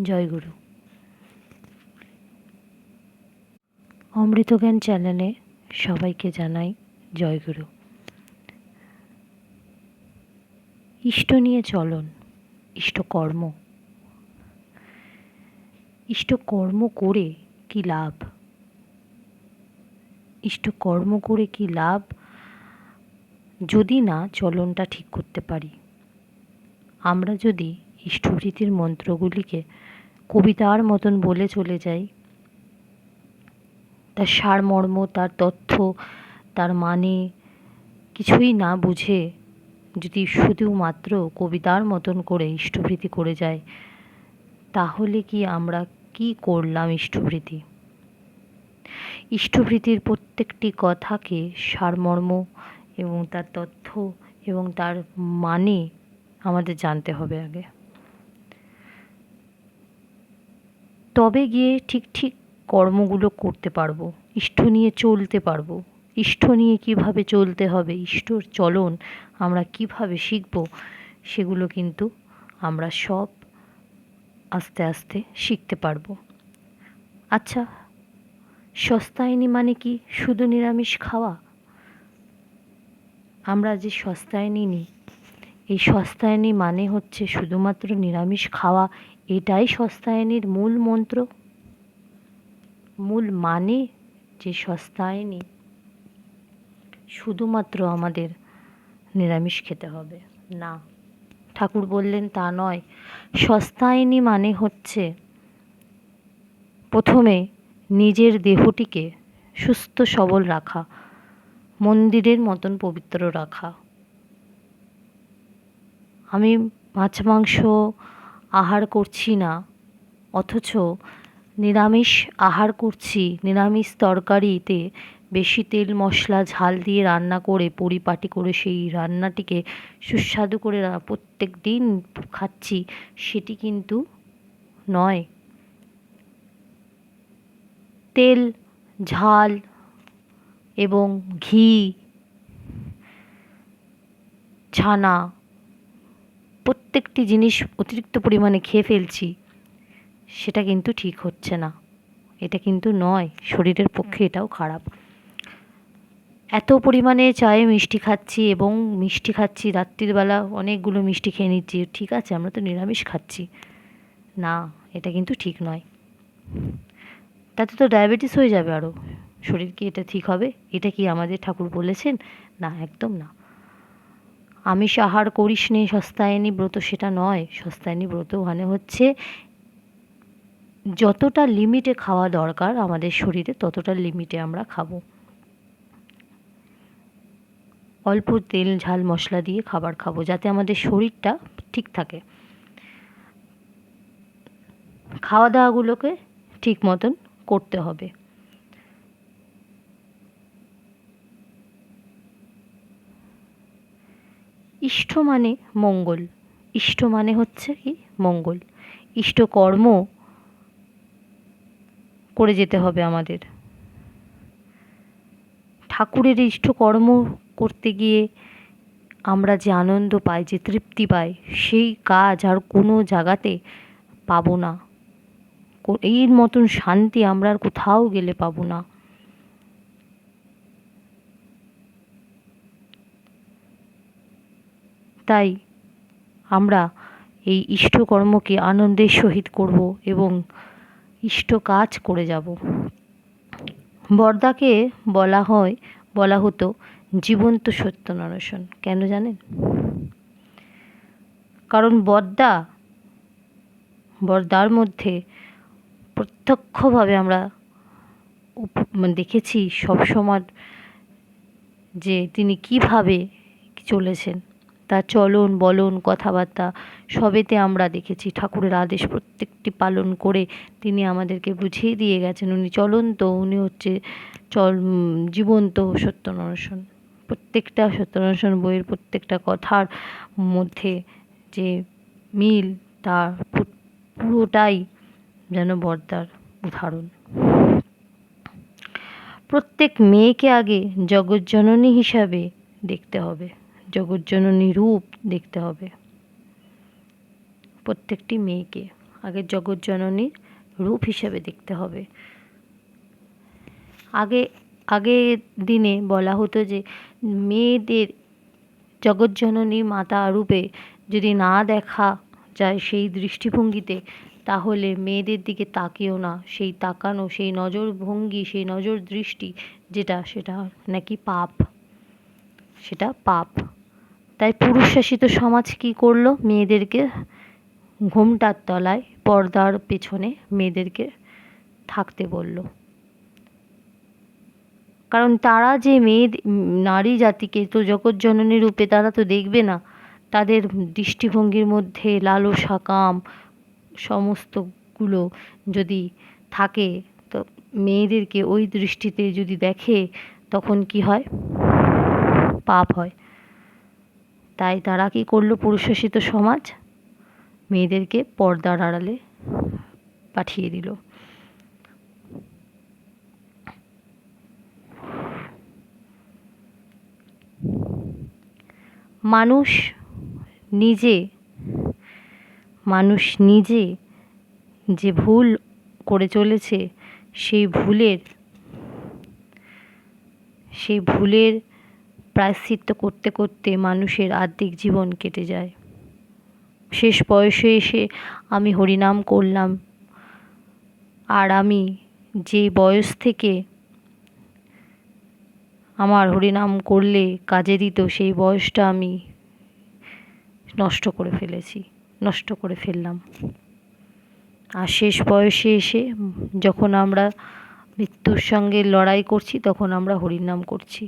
জয়গুরু। অমৃতজ্ঞান চ্যানেলে সবাইকে জানাই জয়গুরু। ইষ্ট নিয়ে চলন, ইষ্টকর্ম। ইষ্টকর্ম করে কি লাভ? ইষ্টকর্ম করে কি লাভ যদি না চলনটা ঠিক করতে পারি? আমরা যদি ইষ্টভৃতির মন্ত্রগুলিকে কবিতার মতন বলে চলে যাই, তার সারমর্ম, তার তথ্য, তার মানে কিছুই না বুঝে যদি শুধুমাত্র কবিতার মতন করে ইষ্টভৃতি করে যায়, তাহলে কি আমরা কি করলাম? ইষ্টভৃতির প্রত্যেকটি কথাকে সারমর্ম এবং তার তথ্য এবং তার মানে আমাদের জানতে হবে আগে, তবে গিয়ে ঠিক ঠিক কর্মগুলো করতে পারবো, ইষ্ট নিয়ে চলতে পারবো। ইষ্ট নিয়ে কিভাবে চলতে হবে, ইষ্টর চলন আমরা কিভাবে শিখব, সেগুলো কিন্তু আমরা সব আস্তে আস্তে শিখতে পারবো। আচ্ছা, সস্তায়নী মানে কি শুধু নিরামিষ খাওয়া? আমরা যে সস্তায়নী নিই, এই সস্তায়নী মানে হচ্ছে শুধুমাত্র নিরামিষ খাওয়া, এটাই সস্তায়নীর মূল মন্ত্র, মূল মানে? যে সস্তায়নী শুধুমাত্র আমাদের নিরামিষ খেতে হবে না, ঠাকুর বললেন তা নয়। সস্তায়নী মানে হচ্ছে প্রথমে নিজের দেহটিকে সুস্থ সবল রাখা, মন্দিরের মতন পবিত্র রাখা। আমি মাছ মাংস আহার করছি না, অথচ নিরামিষ আহার করছি, নিরামিষ তরকারিতে বেশি তেল মশলা ঝাল দিয়ে রান্না করে পরিপাটি করে সেই রান্নাটিকে সুস্বাদু করে প্রত্যেক দিন খাচ্ছি, সেটি কিন্তু নয়। তেল, ঝাল এবং ঘি, ছানা প্রত্যেকটি জিনিস অতিরিক্ত পরিমাণে খেয়ে ফেলছি, সেটা কিন্তু ঠিক হচ্ছে না, এটা কিন্তু নয়, শরীরের পক্ষে এটাও খারাপ। এত পরিমাণে চায়ে মিষ্টি খাচ্ছি এবং মিষ্টি খাচ্ছি রাত্রিবেলা অনেকগুলো মিষ্টি খেয়ে নিচ্ছি, ঠিক আছে আমরা তো নিরামিষ খাচ্ছি না, এটা কিন্তু ঠিক নয়। তাতে তো ডায়াবেটিস হয়ে যাবে আরও, শরীর কি এটা ঠিক হবে? এটা কি আমাদের ঠাকুর বলেছেন? না, একদম না। আমিষ আহার করিস নে সস্তায়নী ব্রত, সেটা নয়। সস্তায়নী ব্রত মানে হচ্ছে যতটা লিমিটে খাওয়া দরকার আমাদের শরীরে, ততটা লিমিটে আমরা খাবো। অল্প তেল ঝাল মশলা দিয়ে খাবার খাবো, যাতে আমাদের শরীরটা ঠিক থাকে। খাওয়া দাওয়াগুলোকে ঠিক মতন করতে হবে। ইষ্ট মানে মঙ্গল, ইষ্ট মানে হচ্ছে কি মঙ্গল। ইষ্টকর্ম করে যেতে হবে আমাদের। ঠাকুরের ইষ্টকর্ম করতে গিয়ে আমরা যে আনন্দ পাই, যে তৃপ্তি পাই, সেই কাজ আর কোনো জায়গাতে পাবো না। এর মতন শান্তি আমরা আর কোথাও গেলে পাবো না। তাই আমরা এই ইষ্টকর্মকে আনন্দের সহিত করব এবং ইষ্ট কাজ করে যাব। বরদাকে বলা হতো জীবন্ত সত্যনারায়ণ। কেন জানেন? কারণ বরদার মধ্যে প্রত্যক্ষভাবে আমরা দেখেছি সবসময় যে তিনি কিভাবে চলেছেন, তার চলন বলন কথাবার্তা সবেতে আমরা দেখেছি ঠাকুরের আদেশ প্রত্যেকটি পালন করে তিনি আমাদেরকে বুঝিয়ে দিয়ে গেছেন। উনি চলন্ত, উনি হচ্ছে জীবন্ত সত্যনারায়ণ। প্রত্যেকটা সত্যনারায়ণ বইয়ের প্রত্যেকটা কথার মধ্যে যে মিল, তার পুরোটাই যেন বরদার উদাহরণ। প্রত্যেক মেয়েকে আগে জগৎজননী হিসাবে দেখতে হবে, জগৎজননী রূপ দেখতে হবে প্রত্যেকটি মেয়েকে আগে জগৎজননীর রূপ হিসেবে দেখতে হবে। আগের দিনে বলা হতো যে মেয়েদের জগৎজননী মাতা রূপে যদি না দেখা যায় সেই দৃষ্টিভঙ্গিতে, তাহলে মেয়েদের দিকে তাকিও না। সেই তাকানো, সেই নজরভঙ্গি, সেই নজর দৃষ্টি সেটা নাকি পাপ, সেটা পাপ। তাই পুরুষ শাসিত সমাজ কি করলো? মেয়েদেরকে ঘোমটার তলায়, পর্দার পেছনে মেয়েদেরকে থাকতে বলল। কারণ তারা যে নারী জাতিকে তো জগৎজননী রূপে তারা তো দেখবে না। তাদের দৃষ্টিভঙ্গির মধ্যে লালসা, কাম সমস্তগুলো যদি থাকে, তো মেয়েদেরকে ওই দৃষ্টিতে যদি দেখে, তখন কি হয়? পাপ হয়। তাই তারা কি করলো? পুরুষশাসিত সমাজ মেয়েদেরকে পর্দার আড়ালে পাঠিয়ে দিল। মানুষ নিজে যে ভুল করে চলেছে, সেই ভুলের প্রায়শ্চিত্ত করতে করতে মানুষের আর্ধেক জীবন কেটে যায়। শেষ বয়সে এসে আমি হরিনাম করলাম, আর আমি যে বয়স থেকে আমার হরিনাম করলে কাজে দিত, সেই বয়সটা আমি নষ্ট করে ফেললাম। আর শেষ বয়সে এসে যখন আমরা মৃত্যুর সঙ্গে লড়াই করছি, তখন আমরা হরিনাম করছি।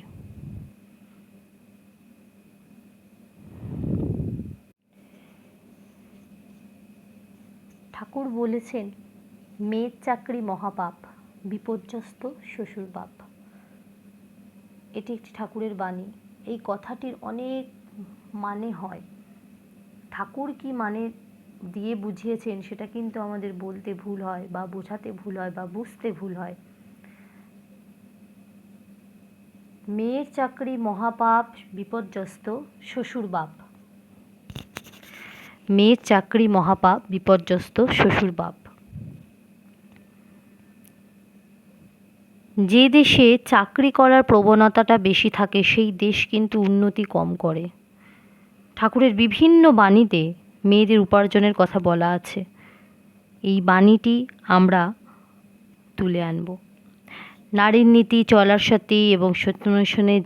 ঠাকুর বলেছেন, মেয়ের চাকরি মহাপাপ, বিপর্যস্ত শ্বশুর বাপ। এটি একটি ঠাকুরের বাণী। এই কথাটির অনেক মানে হয়। ঠাকুর কি মানে দিয়ে বুঝিয়েছেন সেটা কিন্তু আমাদের বলতে ভুল হয়, বা বোঝাতে ভুল হয়, বা বুঝতে ভুল হয়। মেয়ের চাকরি মহাপাপ, বিপর্যস্ত শ্বশুর বাপ। মেয়ের চাকরি মহাপাপ, বিপর্যস্ত শ্বশুর বাপ। যে দেশে চাকরি করার প্রবণতাটা বেশি থাকে, সেই দেশ কিন্তু উন্নতি কম করে। ঠাকুরের বিভিন্ন বাণীতে মেয়েদের উপার্জনের কথা বলা আছে। এই বাণীটি আমরা তুলে আনব। নারীর নীতি, চলার সাথে এবং সত্যান্বেষণে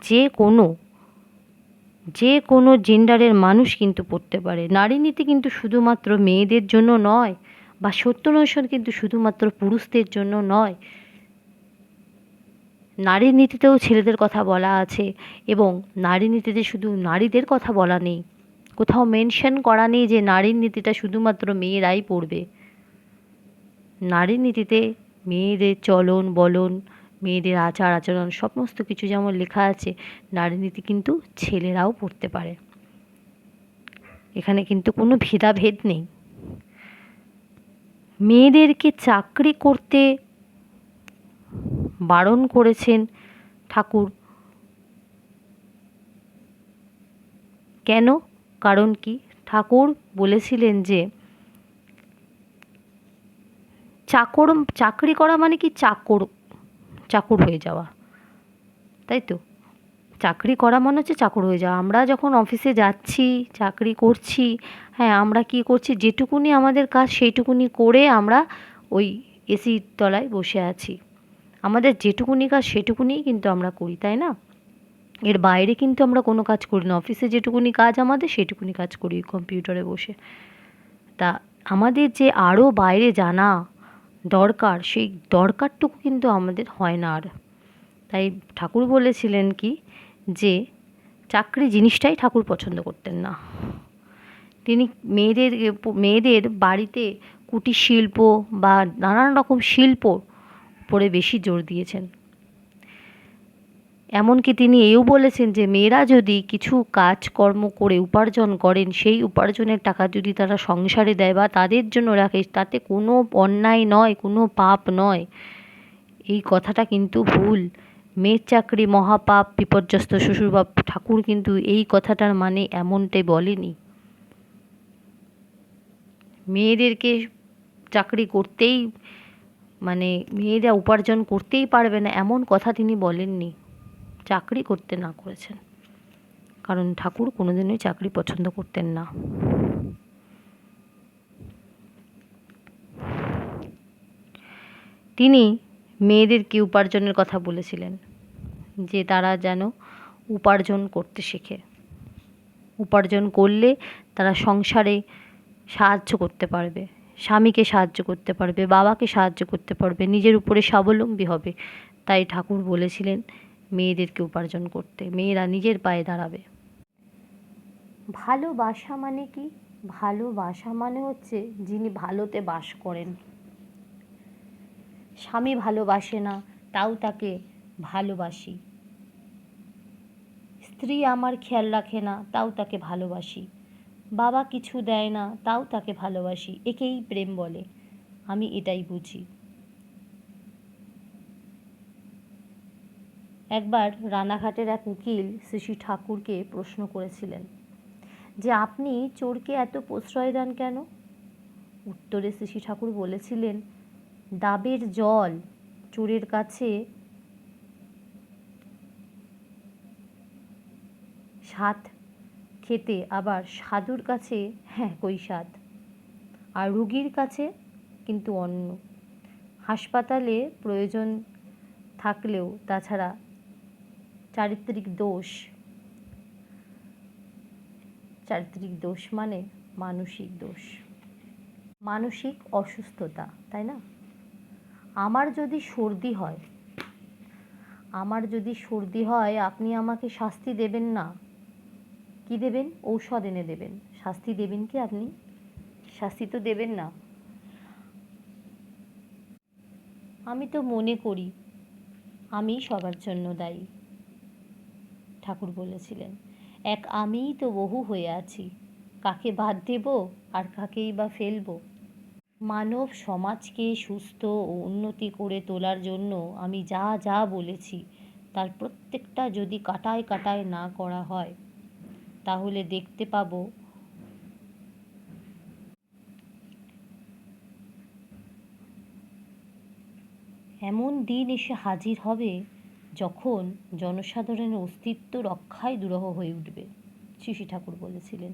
যে কোনো জেন্ডারের মানুষ কিন্তু পড়তে পারে। নারী নীতি কিন্তু শুধুমাত্র মেয়েদের জন্য নয়, বা সত্যান্বেষণ কিন্তু শুধুমাত্র পুরুষদের জন্য নয়। নারীর নীতিতেও ছেলেদের কথা বলা আছে, এবং নারী নীতিতে শুধু নারীদের কথা বলা নেই। কোথাও মেনশন করা নেই যে নারীর নীতিটা শুধুমাত্র মেয়েরাই পড়বে। নারীর নীতিতে মেয়েদের চলন বলন, মেয়েদের আচার আচরণ সমস্ত কিছু যেমন লেখা আছে, নারী নীতি কিন্তু ছেলেরাও পড়তে পারে। এখানে কিন্তু কোনো ভেদাভেদ নেই। মেয়েদেরকে চাকরি করতে বারণ করেছেন ঠাকুর। কেন? কারণ কি? ঠাকুর বলেছিলেন যে চাকরি করা মানে কি? চাকর হয়ে যাওয়া, তাই তো? চাকরি করা মানে হচ্ছে চাকর হয়ে যাওয়া। আমরা যখন অফিসে যাচ্ছি, চাকরি করছি, হ্যাঁ, আমরা কি করছি? যেটুকুনি আমাদের কাজ সেইটুকুনি করে আমরা ওই এসির তলায় বসে আছি। আমাদের যেটুকুনি কাজ সেটুকুনিই কিন্তু আমরা করি, তাই না? এর বাইরে কিন্তু আমরা কোনো কাজ করি না। অফিসে যেটুকুনি কাজ আমাদের, সেটুকুনি কাজ করি কম্পিউটারে বসে। তা আমাদের যে আরও বাইরে জানা দরকার, সেই দরকারটুকু কিন্তু আমাদের হয় না আর। তাই ঠাকুর বলেছিলেন কি, যে চাকরি জিনিসটাই ঠাকুর পছন্দ করতেন না। তিনি মেয়েদের বাড়িতে কুটির শিল্প বা নানান রকম শিল্প উপরে বেশি জোর দিয়েছেন। এমনকি তিনি এও বলেছেন যে মেয়েরা যদি কিছু কাজকর্ম করে উপার্জন করেন, সেই উপার্জনের টাকা যদি তারা সংসারে দেয় বা তাদের জন্য রাখে, তাতে কোনো অন্যায় নয়, কোনো পাপ নয়। এই কথাটা কিন্তু ভুল। মেয়ের চাকরি মহাপাপ, বিপর্যস্ত শ্বশুরবাপ। ঠাকুর কিন্তু এই কথাটার মানে এমনটাই বলেনি। মেয়েদেরকে চাকরি করতেই মানে মেয়েরা উপার্জন করতেই পারবে না এমন কথা তিনি বলেননি, চাকরি করতে না করেছেন, কারণ ঠাকুর কোনোদিনই চাকরি পছন্দ করতেন না। তিনি মেয়েদেরকে উপার্জনের কথা বলেছিলেন, যে তারা যেন উপার্জন করতে শেখে, উপার্জন করলে তারা সংসারে সাহায্য করতে পারবে, স্বামীকে সাহায্য করতে পারবে, বাবাকে সাহায্য করতে পারবে, নিজের উপরে স্বাবলম্বী হবে। তাই ঠাকুর বলেছিলেন মেয়েদেরকে উপার্জন করতে, মেয়েরা নিজের পায়ে দাঁড়াবে। ভালোবাসা মানে কি? ভালোবাসা মানে হচ্ছে যিনি ভালোতে বাস করেন। স্বামী ভালোবাসে না, তাও তাকে ভালোবাসি। স্ত্রী আমার খেয়াল রাখে না, তাও তাকে ভালোবাসি। বাবা কিছু দেয় না, তাও তাকে ভালোবাসি। একেই প্রেম বলে। আমি এটাই বুঝি। একবার রানাঘাটের এক উকিল শ্রী ঠাকুরকে প্রশ্ন করেছিলেন যে আপনি চোরকে এত প্রশ্রয় দেন কেন? উত্তরে শ্রী ঠাকুর বলেছিলেন, ডাবের জল চোরের কাছে স্বাদ খেতে, আবার সাধুর কাছে একই স্বাদ, আর রুগীর কাছে কিন্তু অন্য। হাসপাতালে প্রয়োজন থাকলেও তাছাড়া চারিত্রিক দোষ, চারিত্রিক দোষ মানে মানসিক দোষ, মানসিক অসুস্থতা, তাই না? আমার যদি সর্দি হয়, আমার যদি সর্দি হয়, আপনি আমাকে শাস্তি দেবেন না। কি দেবেন? ঔষধ এনে দেবেন। শাস্তি দেবেন কি আপনি? শাস্তি তো দেবেন না। আমি তো মনে করি আমি সবার জন্য দায়ী। ঠাকুর বলেছিলেন, এক আমিই তো বহু হয়ে আছি, কাকে বাদ দেব আর কাকেই বা ফেলব? মানব সমাজকে সুস্থ ও উন্নতি করে তোলার জন্য আমি যা যা বলেছি তার প্রত্যেকটা যদি কাটায় কাটায় না করা হয়, তাহলে দেখতে পাবো এমন দিন এসে হাজির হবে যখন জনসাধারণের অস্তিত্ব রক্ষাই দুরূহ হয়ে উঠবে। শ্রী ঠাকুর বলেছিলেন,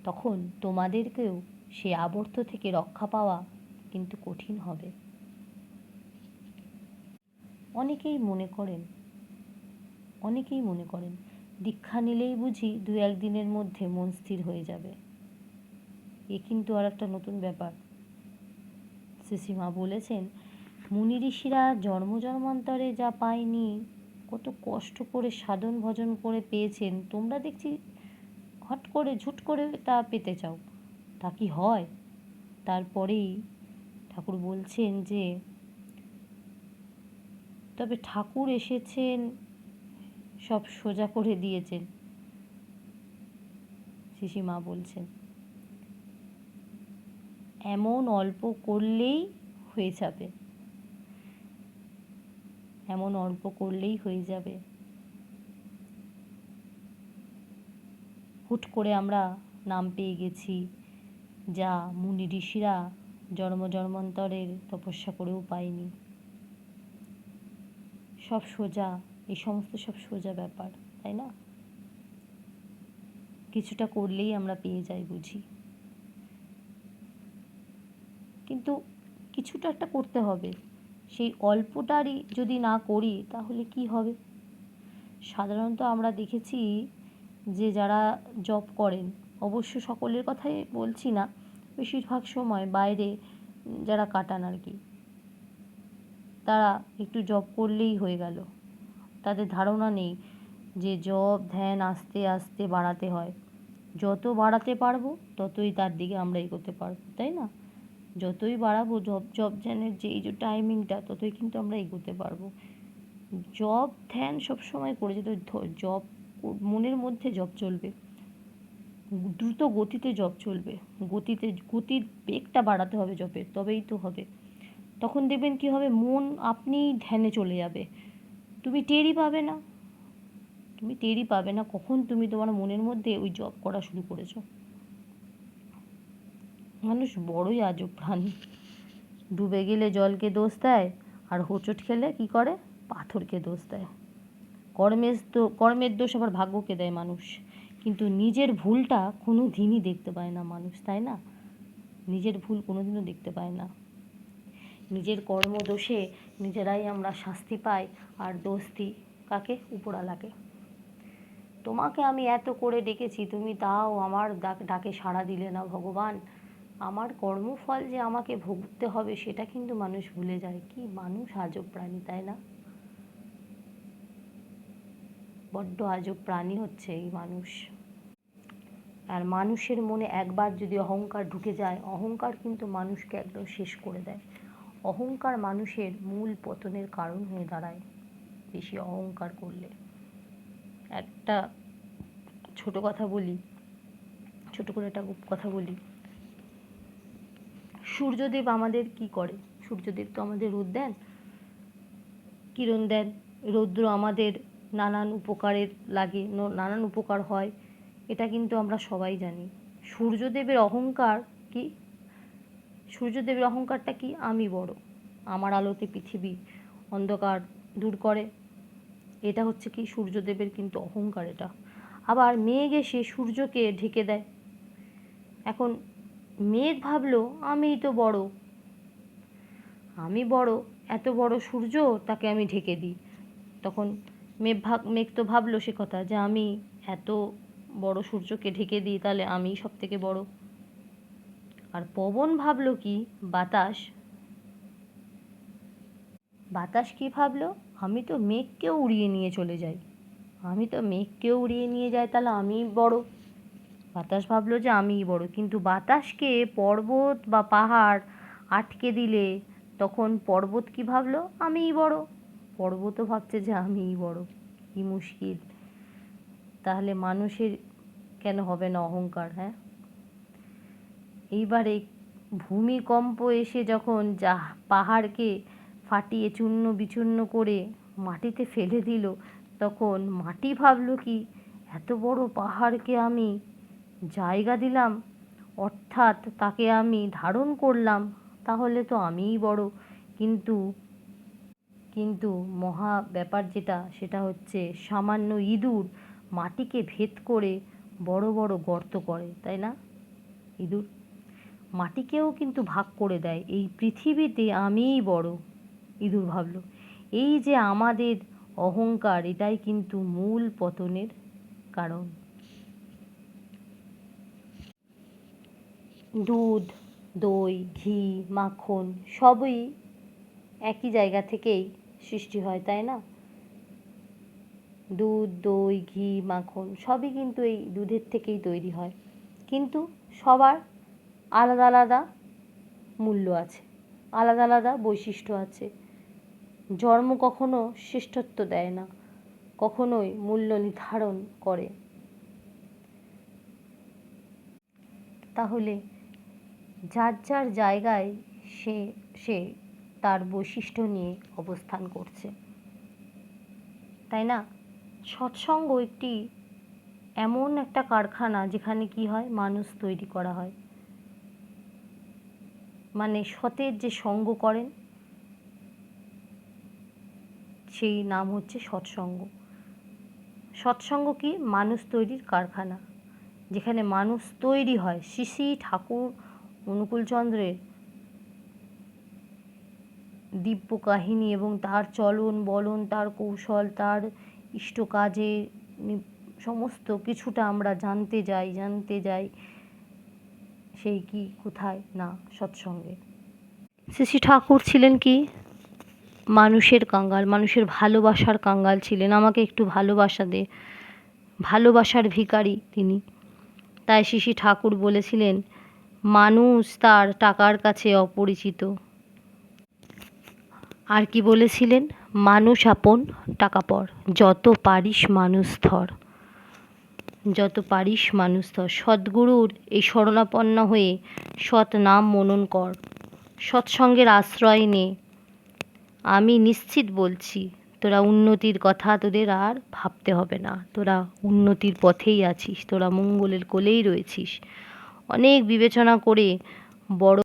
তখন তোমাদেরকেও সে আবর্ত থেকে রক্ষা পাওয়া কিন্তু কঠিন হবে। অনেকেই মনে করেন দীক্ষা নিলেই বুঝি দু একদিনের মধ্যে মন স্থির হয়ে যাবে। এ কিন্তু আর একটা নতুন ব্যাপার। শ্রীমা বলেছেন, মুনি ঋষিরা জন্ম জন্মান্তরে যা পায়নি, কত কষ্ট করে সাধন ভজন করে পেয়েছেন, তোমরা দেখছি হট করে ঝুট করে তা পেতে চাও। তা কি হয়? তারপরেই ঠাকুর বলছেন যে তবে ঠাকুর এসেছেন, সব সোজা করে দিয়েছেন। শিশিমা বলছেন, এমন অল্প করলেই হয়ে যাবে, এমন অল্প করলেই হয়ে যাবে। হুট করে আমরা নাম পেয়ে গেছি, যা মুনি ঋষিরা জন্ম জন্মান্তরের তপস্যা করেও পায়নি। সব সোজা, এই সমস্ত সব সোজা ব্যাপার, তাই না? কিছুটা করলেই আমরা পেয়ে যাই বুঝি, কিন্তু কিছুটা একটা করতে হবে। সেই অল্পটারই যদি না করি তাহলে কি হবে? সাধারণত আমরা দেখেছি যে যারা জব করেন, অবশ্য সকলের কথাই বলছি না, বেশিরভাগ সময় বাইরে যারা কাটান আর কি, তারা একটু জব করলেই হয়ে গেল। তাদের ধারণা নেই যে জব ধ্যান আস্তে আস্তে বাড়াতে হয়। যত বাড়াতে পারবো ততই তার দিকে আমরা এগোতে পারবো, তাই না? যতই বাড়াবো জব ধ্যানের যে এই যে টাইমিংটা, ততই কিন্তু আমরা এগোতে পারবো। জব ধ্যান সবসময় করে যেতে, জব মনের মধ্যে জব চলবে, দ্রুত গতিতে জব চলবে, গতির বেগটা বাড়াতে হবে জবের, তবেই তো হবে। তখন দেখবেন কি হবে, মন আপনি ধ্যানে চলে যাবে, তুমি টেরই পাবে না, কখন তুমি তোমার মনের মধ্যে ওই জব করা শুরু করেছো। মানুষ বড়ই আজব প্রাণী। ডুবে গেলে জলকে দোষ দেয়, আর হোঁচট খেলে কি করে, পাথরকে দোষ দেয়। কর্মের দোষ আবার ভাগ্যকে দেয় মানুষ, কিন্তু নিজের ভুলটা কোনো দিনই দেখতে পায় না মানুষ, তাই না? নিজের ভুল কোনো দিনও দেখতে পায় না। নিজের কর্মদোষে নিজেরাই আমরা শাস্তি পাই, আর দোষ দিই কাকে? উপরওয়ালাকে। তোমাকে আমি এত করে ডেকেছি, তুমি তাও আমার ডাকে সাড়া দিলে না ভগবান। আমার কর্মফল যে আমাকে ভুগতে হবে সেটা কিন্তু মানুষ ভুলে যায়। কি মানুষ আজব প্রাণী, তাই না? বড্ড আজব প্রাণী হচ্ছে এই মানুষ। আর মানুষের মনে একবার যদি অহংকার ঢুকে যায়, অহংকার কিন্তু মানুষকে একদম শেষ করে দেয়। অহংকার মানুষের মূল পতনের কারণ হয়ে দাঁড়ায় বেশি অহংকার করলে। একটা ছোট কথা বলি, ছোট করে একটা কথা বলি। সূর্যদেব আমাদের কি করে? সূর্যদেব তো আমাদের রোদ দেন, কিরণ দেন। রৌদ্র আমাদের নানান উপকারের লাগে, নানান উপকার হয়, এটা কিন্তু আমরা সবাই জানি। সূর্যদেবের অহংকার কি? সূর্যদেবের অহংকারটা কি? আমি বড়, আমার আলোতে পৃথিবী অন্ধকার দূর করে। এটা হচ্ছে কি সূর্যদেবের কিন্তু অহংকার এটা। আবার মেঘ এসে সূর্যকে ঢেকে দেয়। এখন মেঘ ভাবলো আমিই তো বড়, আমি বড়, এত বড় সূর্য, তাকে আমি ঢেকে দিই। তখন মেঘ তো ভাবলো সে কথা, যে আমি এত বড় সূর্যকে ঢেকে দিই, তাহলে আমিই সব থেকে বড়। আর পবন ভাবলো কি? বাতাস, বাতাস কি ভাবলো? আমি তো মেঘকেও উড়িয়ে নিয়ে চলে যাই, আমি তো মেঘকেও উড়িয়ে নিয়ে যাই, তাহলে আমিই বড়। বাতাস ভাবলো যে আমিই বড়, কিন্তু বাতাসকে পর্বত বা পাহাড় আটকে দিলে তখন পর্বত কি ভাবলো? আমিই বড়। পর্বতও ভাবছে যে আমিই বড়। কি মুশকিল! তাহলে মানুষের কেন হবে না অহংকার? হ্যাঁ, এইবারে ভূমিকম্প এসে যখন পাহাড়কে ফাটিয়ে চূর্ণ বিচূর্ণ করে মাটিতে ফেলে দিল, তখন মাটি ভাবলো কি? এত বড় পাহাড়কে আমি জায়গা দিলাম, অর্থাৎ তাকে আমি ধারণ করলাম, তাহলে তো আমিই বড়। কিন্তু কিন্তু মহা ব্যাপার যেটা, সেটা হচ্ছে সামান্য ইঁদুর মাটিকে ভেদ করে বড় বড় গর্ত করে, তাই না? ইঁদুর মাটিকেও কিন্তু ভাগ করে দেয়। এই পৃথিবীতে আমিই বড়, ইঁদুর ভাবলো। এই যে আমাদের অহংকার, এটাই কিন্তু মূল পতনের কারণ। দুধ, দই, ঘি, মাখন সবই একই জায়গা থেকেই সৃষ্টি হয়, তাই না? দুধ, দই, ঘি, মাখন সবই কিন্তু এই দুধের থেকেই তৈরি হয়, কিন্তু সবার আলাদা আলাদা মূল্য আছে, আলাদা আলাদা বৈশিষ্ট্য আছে। জন্ম কখনো শ্রেষ্ঠত্ব দেয় না, কখনোই মূল্য নির্ধারণ করে। তাহলে যার যার জায়গায় সে সে তার বৈশিষ্ট্য নিয়ে অবস্থান করছে, তাই না? সৎসঙ্গ একটি এমন একটা কারখানা যেখানে কি হয়, মানুষ তৈরি করা হয়। মানে সতের যে সঙ্গ করেন, সেই নাম হচ্ছে সৎসঙ্গ। সৎসঙ্গ কি? মানুষ তৈরির কারখানা, যেখানে মানুষ তৈরি হয়। শ্রী শ্রী ঠাকুর অনুকূলচন্দ্রের দিব্য কাহিনী এবং তার চলন বলন, তার কৌশল, তার ইষ্ট কাজে সমস্ত কিছুটা আমরা জানতে যাই। সেই কি কোথায় না, সৎসঙ্গে। শ্রী শ্রী ঠাকুর ছিলেন কি? মানুষের কাঙ্গাল, মানুষের ভালোবাসার কাঙ্গাল ছিলেন। আমাকে একটু ভালোবাসা দে, ভালোবাসার ভিখারি তিনি। তাই শ্রী শ্রী ঠাকুর বলেছিলেন, মানুষ তার টাকার কাছে অপরিচিত। আর কি বলেছিলেন? মানুষ আপন টাকা পর, যত পারিস মানুষ ধর, যত পারিস মানুষ ধর। সদ্গুরুর এই শরণাপন্ন হয়ে সৎ নাম মনন কর, সৎসঙ্গের আশ্রয় নে। আমি নিশ্চিত বলছি, তোরা উন্নতির কথা তোদের আর ভাবতে হবে না। তোরা উন্নতির পথেই আছিস, তোরা মঙ্গলের কোলেই রয়েছিস। অনেক বিবেচনা করে বড়